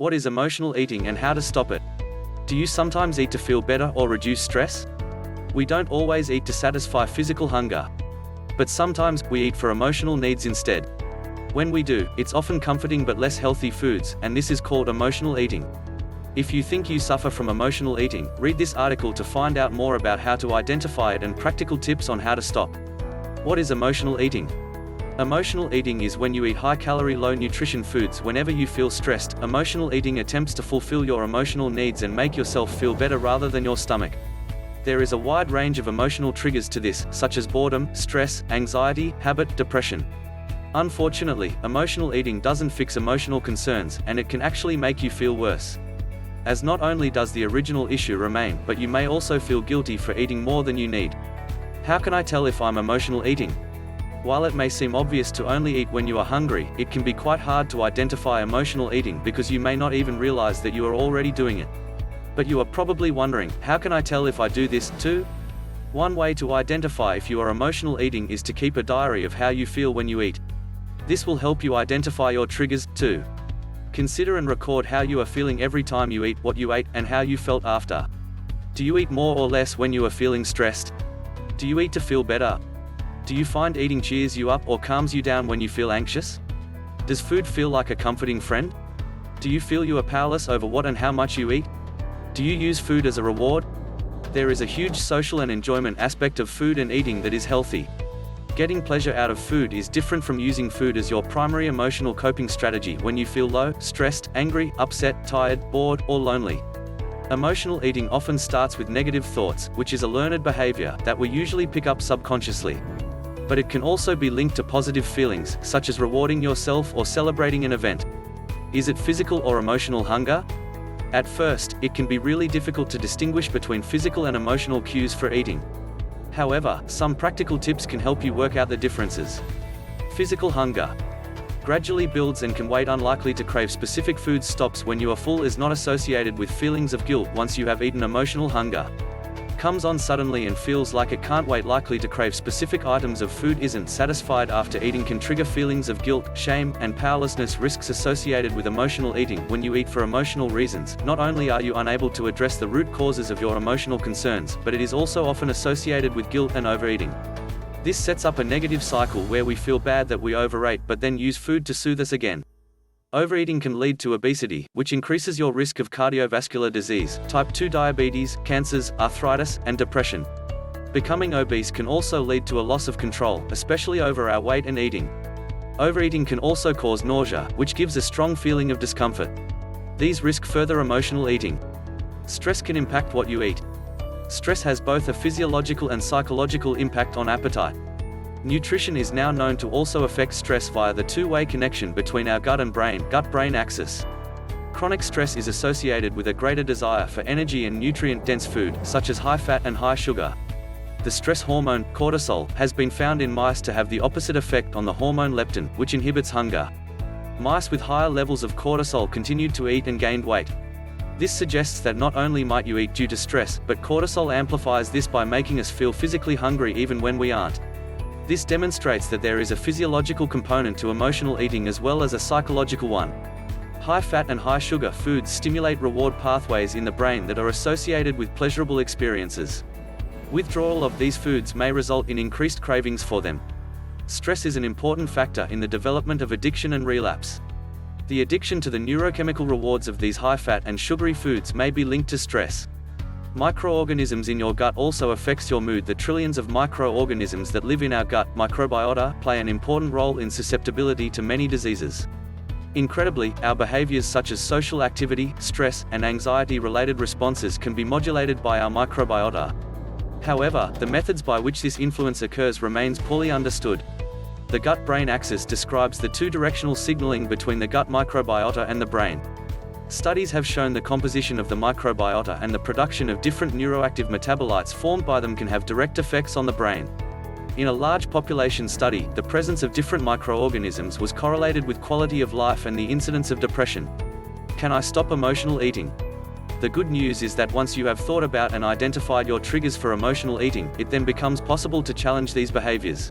What is emotional eating and how to stop it? Do you sometimes eat to feel better or reduce stress? We don't always eat to satisfy physical hunger. But sometimes, we eat for emotional needs instead. When we do, it's often comforting but less healthy foods, and this is called emotional eating. If you think you suffer from emotional eating, read this article to find out more about how to identify it and practical tips on how to stop. What is emotional eating? Emotional eating is when you eat high-calorie, low-nutrition foods whenever you feel stressed. Emotional eating attempts to fulfill your emotional needs and make yourself feel better rather than your stomach. There is a wide range of emotional triggers to this, such as boredom, stress, anxiety, habit, depression. Unfortunately, emotional eating doesn't fix emotional concerns, and it can actually make you feel worse. As not only does the original issue remain, but you may also feel guilty for eating more than you need. How can I tell if I'm emotional eating? While it may seem obvious to only eat when you are hungry, it can be quite hard to identify emotional eating because you may not even realize that you are already doing it. But you are probably wondering, how can I tell if I do this, too? One way to identify if you are emotional eating is to keep a diary of how you feel when you eat. This will help you identify your triggers, too. Consider and record how you are feeling every time you eat, what you ate, and how you felt after. Do you eat more or less when you are feeling stressed? Do you eat to feel better? Do you find eating cheers you up or calms you down when you feel anxious? Does food feel like a comforting friend? Do you feel you are powerless over what and how much you eat? Do you use food as a reward? There is a huge social and enjoyment aspect of food and eating that is healthy. Getting pleasure out of food is different from using food as your primary emotional coping strategy when you feel low, stressed, angry, upset, tired, bored, or lonely. Emotional eating often starts with negative thoughts, which is a learned behavior that we usually pick up subconsciously. But it can also be linked to positive feelings, such as rewarding yourself or celebrating an event. Is it physical or emotional hunger? At first, it can be really difficult to distinguish between physical and emotional cues for eating. However, some practical tips can help you work out the differences. Physical hunger gradually builds and can wait. Unlikely to crave specific foods. Stops when you are full. Is not associated with feelings of guilt once you have eaten. Emotional hunger comes on suddenly and feels like it can't wait. Likely to crave specific items of food. Isn't satisfied after eating. Can trigger feelings of guilt, shame, and powerlessness. Risks associated with emotional eating. When you eat for emotional reasons, not only are you unable to address the root causes of your emotional concerns, but it is also often associated with guilt and overeating. This sets up a negative cycle where we feel bad that we overate but then use food to soothe us again. Overeating can lead to obesity, which increases your risk of cardiovascular disease, type 2 diabetes, cancers, arthritis, and depression. Becoming obese can also lead to a loss of control, especially over our weight and eating. Overeating can also cause nausea, which gives a strong feeling of discomfort. These risk further emotional eating. Stress can impact what you eat. Stress has both a physiological and psychological impact on appetite. Nutrition is now known to also affect stress via the two-way connection between our gut and brain, gut-brain axis. Chronic stress is associated with a greater desire for energy and nutrient-dense food, such as high fat and high sugar. The stress hormone, cortisol, has been found in mice to have the opposite effect on the hormone leptin, which inhibits hunger. Mice with higher levels of cortisol continued to eat and gained weight. This suggests that not only might you eat due to stress, but cortisol amplifies this by making us feel physically hungry even when we aren't. This demonstrates that there is a physiological component to emotional eating as well as a psychological one. High-fat and high-sugar foods stimulate reward pathways in the brain that are associated with pleasurable experiences. Withdrawal of these foods may result in increased cravings for them. Stress is an important factor in the development of addiction and relapse. The addiction to the neurochemical rewards of these high-fat and sugary foods may be linked to stress. Microorganisms in your gut also affects your mood. The trillions of microorganisms that live in our gut, microbiota, play an important role in susceptibility to many diseases. Incredibly, our behaviors such as social activity, stress, and anxiety-related responses can be modulated by our microbiota. However, the methods by which this influence occurs remains poorly understood. The gut-brain axis describes the two-directional signaling between the gut microbiota and the brain. Studies have shown the composition of the microbiota and the production of different neuroactive metabolites formed by them can have direct effects on the brain. In a large population study, the presence of different microorganisms was correlated with quality of life and the incidence of depression. Can I stop emotional eating? The good news is that once you have thought about and identified your triggers for emotional eating, it then becomes possible to challenge these behaviors.